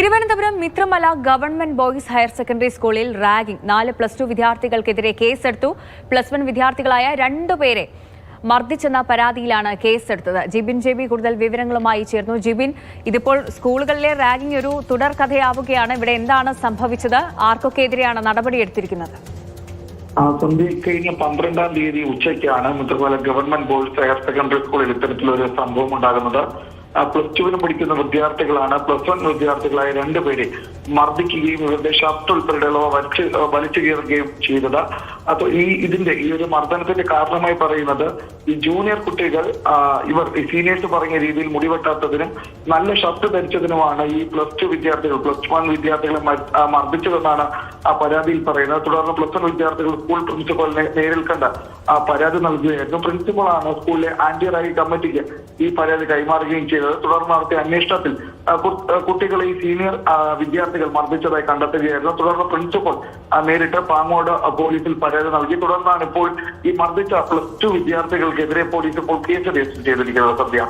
Thiruvananthapuram Mithramala government boys higher secondary സ്കൂളിൽ ragging 4+2 വിദ്യാർത്ഥികൾക്കെതിരെ കേസെടുത്തു. +1 വിദ്യാർത്ഥികളായ 2 പേരെ മർദ്ദിച്ചെന്ന പരാതിയിലാണ് കേസെടുത്തത്. ജിബിൻ ജെബി കൂടുതൽ വിവരങ്ങളുമായി ചേർന്നു. ജിബിൻ, ഇതിപ്പോൾ സ്കൂളുകളിലെ റാഗിംഗ് ഒരു തുടർക്കഥയാവുകയാണ്. ഇവിടെ എന്താണ് സംഭവിച്ചത്? ആർക്കൊക്കെതിരെയാണ് നടപടിയെടുത്തിരിക്കുന്നത്? കഴിഞ്ഞ 12-ാം തീയതി ഉച്ചയ്ക്കാണ് Mithramala government boys higher secondary സ്കൂളിൽ ഇത്തരത്തിലൊരു സംഭവം ഉണ്ടാകുന്നത്. +2 പഠിക്കുന്ന വിദ്യാർത്ഥികളാണ് +1 വിദ്യാർത്ഥികളായ 2 പേരെ മർദ്ദിക്കുകയും ഇവരുടെ ഷർട്ട് ഉൾപ്പെടെയുള്ളവ വലിച്ചു കീറുകയും ചെയ്തത്. ഇതിന്റെ ഈ ഒരു മർദ്ദനത്തിന്റെ കാരണമായി പറയുന്നത് ഈ ജൂനിയർ കുട്ടികൾ ഇവർ സീനിയേഴ്സ് പറഞ്ഞ രീതിയിൽ മുടിവെട്ടാത്തതിനും നല്ല ഷർട്ട് ധരിച്ചതിനുമാണ് ഈ +2 വിദ്യാർത്ഥികൾ +1 വിദ്യാർത്ഥികളെ മർദ്ദിച്ചതെന്നാണ് ആ പരാതിയിൽ പറയുന്നത്. തുടർന്ന് +1 വിദ്യാർത്ഥികൾ സ്കൂൾ പ്രിൻസിപ്പലിനെ നേരിൽ കണ്ട് പരാതി നൽകുകയായിരുന്നു. പ്രിൻസിപ്പളാണ് സ്കൂളിലെ ആന്റി റാഗിംഗ് കമ്മിറ്റിക്ക് ഈ പരാതി കൈമാറുകയും ചെയ്തത്. തുടർന്ന് നടത്തിയ അന്വേഷണത്തിൽ കുട്ടികളെ ഈ സീനിയർ വിദ്യാർത്ഥികൾ മർദ്ദിച്ചതായി കണ്ടെത്തുകയായിരുന്നു. തുടർന്ന് പ്രിൻസിപ്പൽ നേരിട്ട് പാങ്ങോട് പോലീസിൽ പരാതി നൽകി. തുടർന്നാണ് ഇപ്പോൾ ഈ മർദ്ദിച്ച +2 വിദ്യാർത്ഥികൾക്കെതിരെ പോലീസ് ഇപ്പോൾ കേസ് രജിസ്റ്റർ ചെയ്തിരിക്കുന്നത്. സത്യ.